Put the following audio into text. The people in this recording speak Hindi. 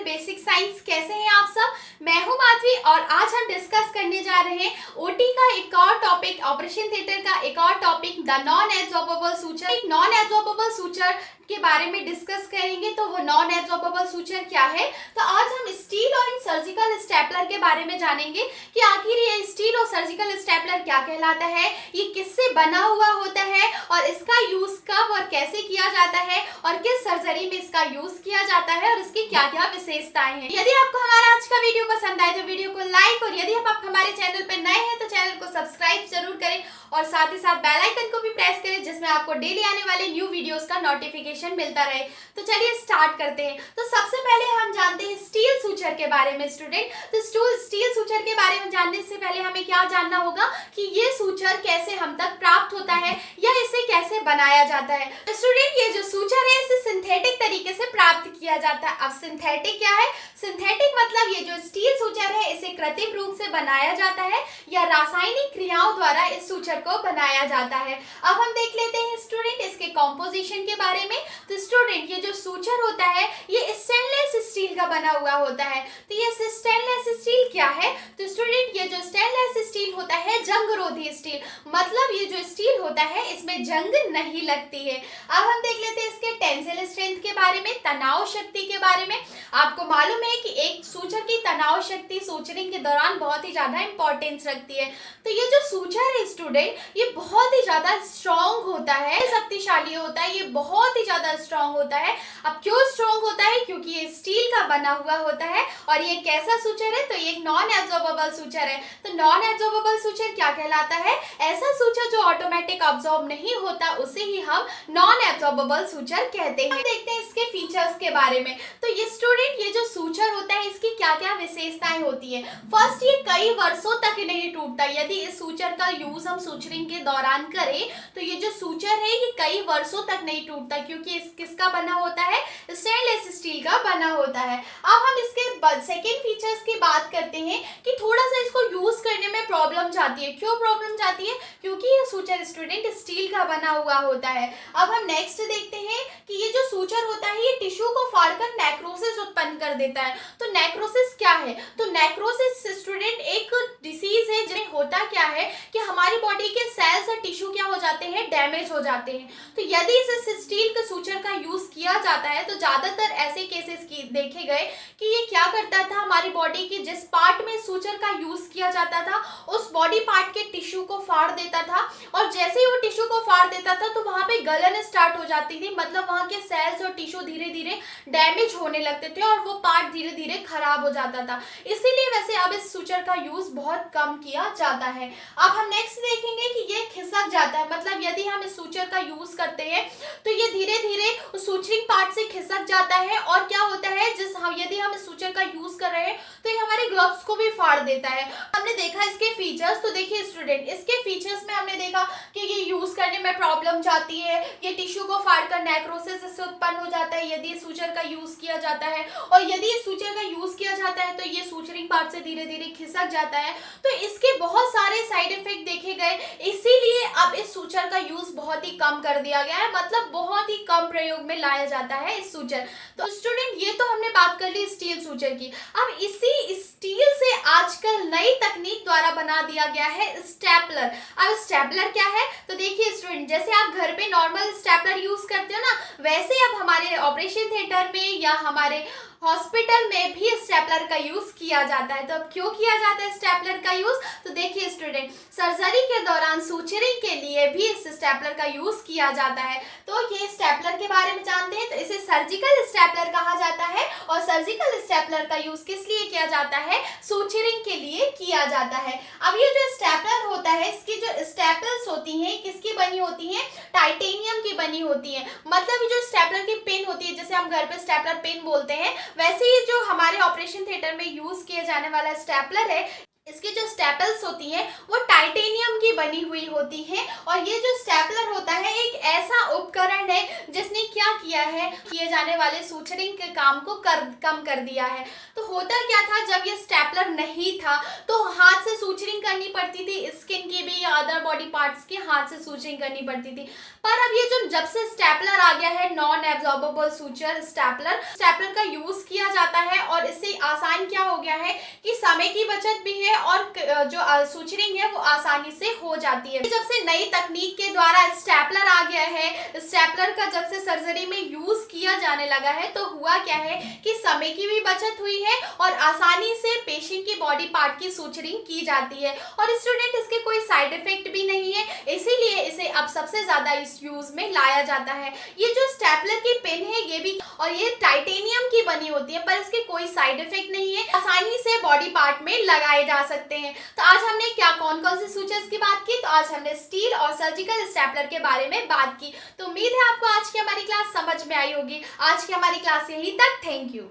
Channel basic science. कैसे हैं आप सब? मैं हूं माधवी और आज हम डिस्कस करने जा रहे हैं ओटी का एक और टॉपिक, ऑपरेशन थिएटर का एक और topic, the non absorbable suture. एक नॉन एब्जॉर्बेबल सूचर के बारे में डिस्कस करेंगे। तो वो नॉन एब्जॉर्बेबल सूचर क्या है? तो आज हम स्टील और सर्जिकल स्टेपलर के बारे में जानेंगे कि आखिर ये स्टील और सर्जिकल स्टेपलर क्या कहलाता है, ये किससे बना हुआ होता है और इसका यूज कब और कैसे किया जाता है और किस सर्जरी में इसका यूज किया जाता है और इसकी क्या क्या विशेषताएं हैं। यदि आपको हमारा आज का वीडियो पसंद आए तो वीडियो को लाइक, और यदि आप हमारे चैनल पर नए हैं तो चैनल को सब्सक्राइब जरूर करें और साथ ही साथ बेल आइकन को भी प्रेस करें जिसमें आपको डेली आने वाले न्यू वीडियोस का नोटिफिकेशन मिलता रहे। तो चलिए स्टार्ट करते हैं। तो सबसे पहले हम जानते हैं स्टील सूचर के बारे में स्टूडेंट। तो स्टील सूचर के बारे में जानने से पहले हमें क्या जानना होगा कि ये सूचर कैसे हम तक प्राप्त होता है या इसे कैसे बनाया जाता है। तो स्टूडेंट ये जो सूचर है इसे सिंथेटिक तरीके से प्राप्त किया जाता है। अब सिंथेटिक क्या है? सिंथेटिक मतलब ये जो स्टील सूचर है इसे कृत्रिम रूप से बनाया जाता है या रासायनिक क्रियाओं द्वारा इस सूचर को बनाया जाता है। अब हम देख लेते हैं स्टूडेंट इसके कॉम्पोजिशन के बारे में। तो स्टूडेंट ये जो सूचर होता है ये स्टेनलेस स्टील का बना हुआ होता है। तो ये स्टेनलेस स्टील क्या है? तो स्टूडेंट ये जो स्टेनलेस स्टील होता है जंगरोधी स्टील, मतलब ये जो स्टील होता है इसमें जंग नहीं लगती है। अब हम देख लेते हैं इसके टेंसिल स्ट्रेंथ के बारे में, तनाव शक्ति के बारे में। आपको मालूम है कि एक सूचर की तनाव शक्ति सूचरिंग के दौरान बहुत ही ज्यादा इंपॉर्टेंस रखती है। तो ये जो सूचर है स्टूडेंट ये बहुत ही ज्यादा स्ट्रॉन्ग होता है, शक्तिशाली होता है, ये बहुत ही ज्यादा स्ट्रॉन्ग होता है। अब क्यों स्ट्रॉन्ग होता है? क्योंकि ये स्टील का बना हुआ होता है और ये कैसा सूचर है? तो ये एक नॉन एब्जॉर्बेबल सूचर है। तो नॉन एब्जॉर्बेबल सूचर क्या कहलाता है? ऐसा सूचर जो ऑटोमेटिक अब्सॉर्ब नहीं होता उसे ही हम नॉन एब्जॉर्बेबल सूचर कहते हैं। हम देखते हैं इसके फीचर्स के बारे में। तो ये स्टूडेंट ये जो सूचर होता है इसकी क्या क्या विशेषताएं होती है? फर्स्ट, ये कई वर्षों तक नहीं टूटता। यदि इस सूचर का यूज हम सूचरिंग के दौरान करें तो ये जो सूचर है ये कई वर्षों तक नहीं टूटता क्योंकि इस किसका बना होता है? स्टेनलेस स्टील का बना होता है। अब हम इसके सेकेंड फीचर्स की बात करते हैं कि थोड़ा सा इसको यूज करने में प्रॉब्लम जाती है। क्यों प्रॉब्लम जाती है? क्योंकि ये सूचर स्टूडेंट स्टील का बना हुआ होता है। अब हम नेक्स्ट देखते हैं कि ये जो सूचर होता है ये टिश्यू को फाड़कर नेक्रोसिस उत्पन्न कर देता है। तो नेक्रोसिस क्या है? तो नेक्रोसिस स्टूडेंट एक डिसीज है जिसमें होता क्या है कि हमारी बॉडी के सेल्स और टिश्यू क्या हो जाते हैं? डैमेज हो जाते हैं। तो यदि इस स्टील के सूचर का यूज किया जाता है तो ज्यादातर ऐसे केसेस देखे गए कि ये क्या करता था, हमारी बॉडी के जिस पार्ट में सूचर का यूज किया जाता था उस बॉडी पार्ट के टिश्यू को फाड़ देता था और जैसे ही वो टिश्यू को फाड़ देता था तो वहां पे गलन स्टार्ट हो जाती थी, मतलब वहां के सेल्स और टिश्यू धीरे धीरे डैमेज होने लगते थे और वो पार्ट धीरे धीरे खराब हो जाता था। इसीलिए वैसे अब इस सूचर का यूज बहुत कम किया जाता है। अब हम नेक्स्ट देखेंगे कि ये खिसक जाता है, मतलब यदि हम इस सूचर का यूज करते हैं तो ये धीरे धीरे उस सूचरिंग पार्ट से खिसक जाता है और क्या होता है यदि हम इस सूचर का यूज कर रहे हैं तो ये हमारे ग्लव्स को भी फाड़ देता है। हमने देखा इसके फीचर्स। तो देखिए स्टूडेंट इसके फीचर्स में हमने देखा कि ये यूज करने में प्रॉब्लम जाती है, ये टिश्यू को फाड़कर नेक्रोसिस इससे उत्पन्न हो जाता है यदि इस सूचर का यूज किया जाता है, और यदि इस सूचर का यूज किया जाता है तो ये सूचरिंग पार्ट से धीरे धीरे खिसक जाता है। तो इसके बहुत सारे साइड इफेक्ट देखे गए, इसीलिए अब इस सूचर का यूज बहुत ही कम कर दिया गया है, मतलब बहुत ही कम प्रयोग में लाया जाता है इस सूचर। तो स्टूडेंट ये तो हमने बात कर ली स्टील सूचर की। अब इसी स्टील से आजकल नई तकनीक द्वारा बना दिया गया है स्टेपलर। अब स्टेपलर क्या है? तो देखिए स्टूडेंट जैसे आप घर पे नॉर्मल स्टेपलर यूज करते हो ना, वैसे अब हमारे ऑपरेशन थिएटर में या हमारे हॉस्पिटल में भी स्टेपलर का यूज किया जाता है। तो अब क्यों किया जाता है स्टेपलर का यूज? तो देखिए स्टूडेंट सर्जरी के दौरान सूचरिंग के लिए भी इस स्टेपलर का यूज किया जाता है। तो ये स्टेपलर के बारे में जानते हैं। तो इसे सर्जिकल स्टेपलर कहा जाता है और सर्जिकल स्टेपलर का यूज किस लिए किया जाता है? सूचरिंग के लिए किया जाता है। अब ये जो स्टेपलर होता है इसकी जो स्टेपल्स होती हैं किसकी बनी होती हैं? टाइटेनियम की बनी होती है। मतलब ये जो स्टेपलर की पिन होती है, जैसे हम घर पे स्टेपलर पिन बोलते हैं, वैसे ही जो हमारे ऑपरेशन थिएटर में यूज किए जाने वाला स्टेपलर है इसकी जो स्टेपल्स होती हैं वो टाइटेनियम की बनी हुई होती हैं और ये जो स्टेपलर होता है एक ऐसा उपकरण है जिसने क्या किया है, किए जाने वाले सूचरिंग के काम को कम कर दिया है। तो होता क्या था, जब ये स्टेपलर नहीं था तो हाथ से सूचरिंग करनी पड़ती थी, स्किन की भी या अदर बॉडी पार्ट्स की हाथ से सूचरिंग करनी पड़ती थी। पर अब ये जो जब से स्टेपलर आ गया है, नॉन एब्जॉर्बेबल सूचर स्टेपलर का यूज किया जाता है और इससे आसान क्या हो गया है कि समय की बचत भी है और जो सूचरिंग है वो आसानी से हो जाती है। जब से नई तकनीक के द्वारा स्टेपलर आ गया है, स्टेपलर का जब से सर्जरी में यूज किया जाने लगा है तो हुआ क्या है कि समय की भी बचत हुई है और आसानी से पेशेंट की बॉडी पार्ट की सूचरिंग की जाती है। और स्टूडेंट, इसके कोई साइड इफेक्ट भी नहीं है, इसीलिए इसे अब सबसे ज्यादा इस यूज में लाया जाता है। ये जो स्टेपलर की पिन है ये भी और ये टाइटेनियम की बनी होती है, पर इसके कोई साइड इफेक्ट नहीं है, आसानी से बॉडी पार्ट में लगाए जा सकते हैं। तो आज हमने क्या कौन कौन से सूचर्स की बात की, तो आज हमने स्टील और सर्जिकल स्टेपलर के बारे में बात की। तो उम्मीद है आपको आज की हमारी क्लास समझ में आई होगी। आज की हमारी क्लास यहीं तक। Thank you.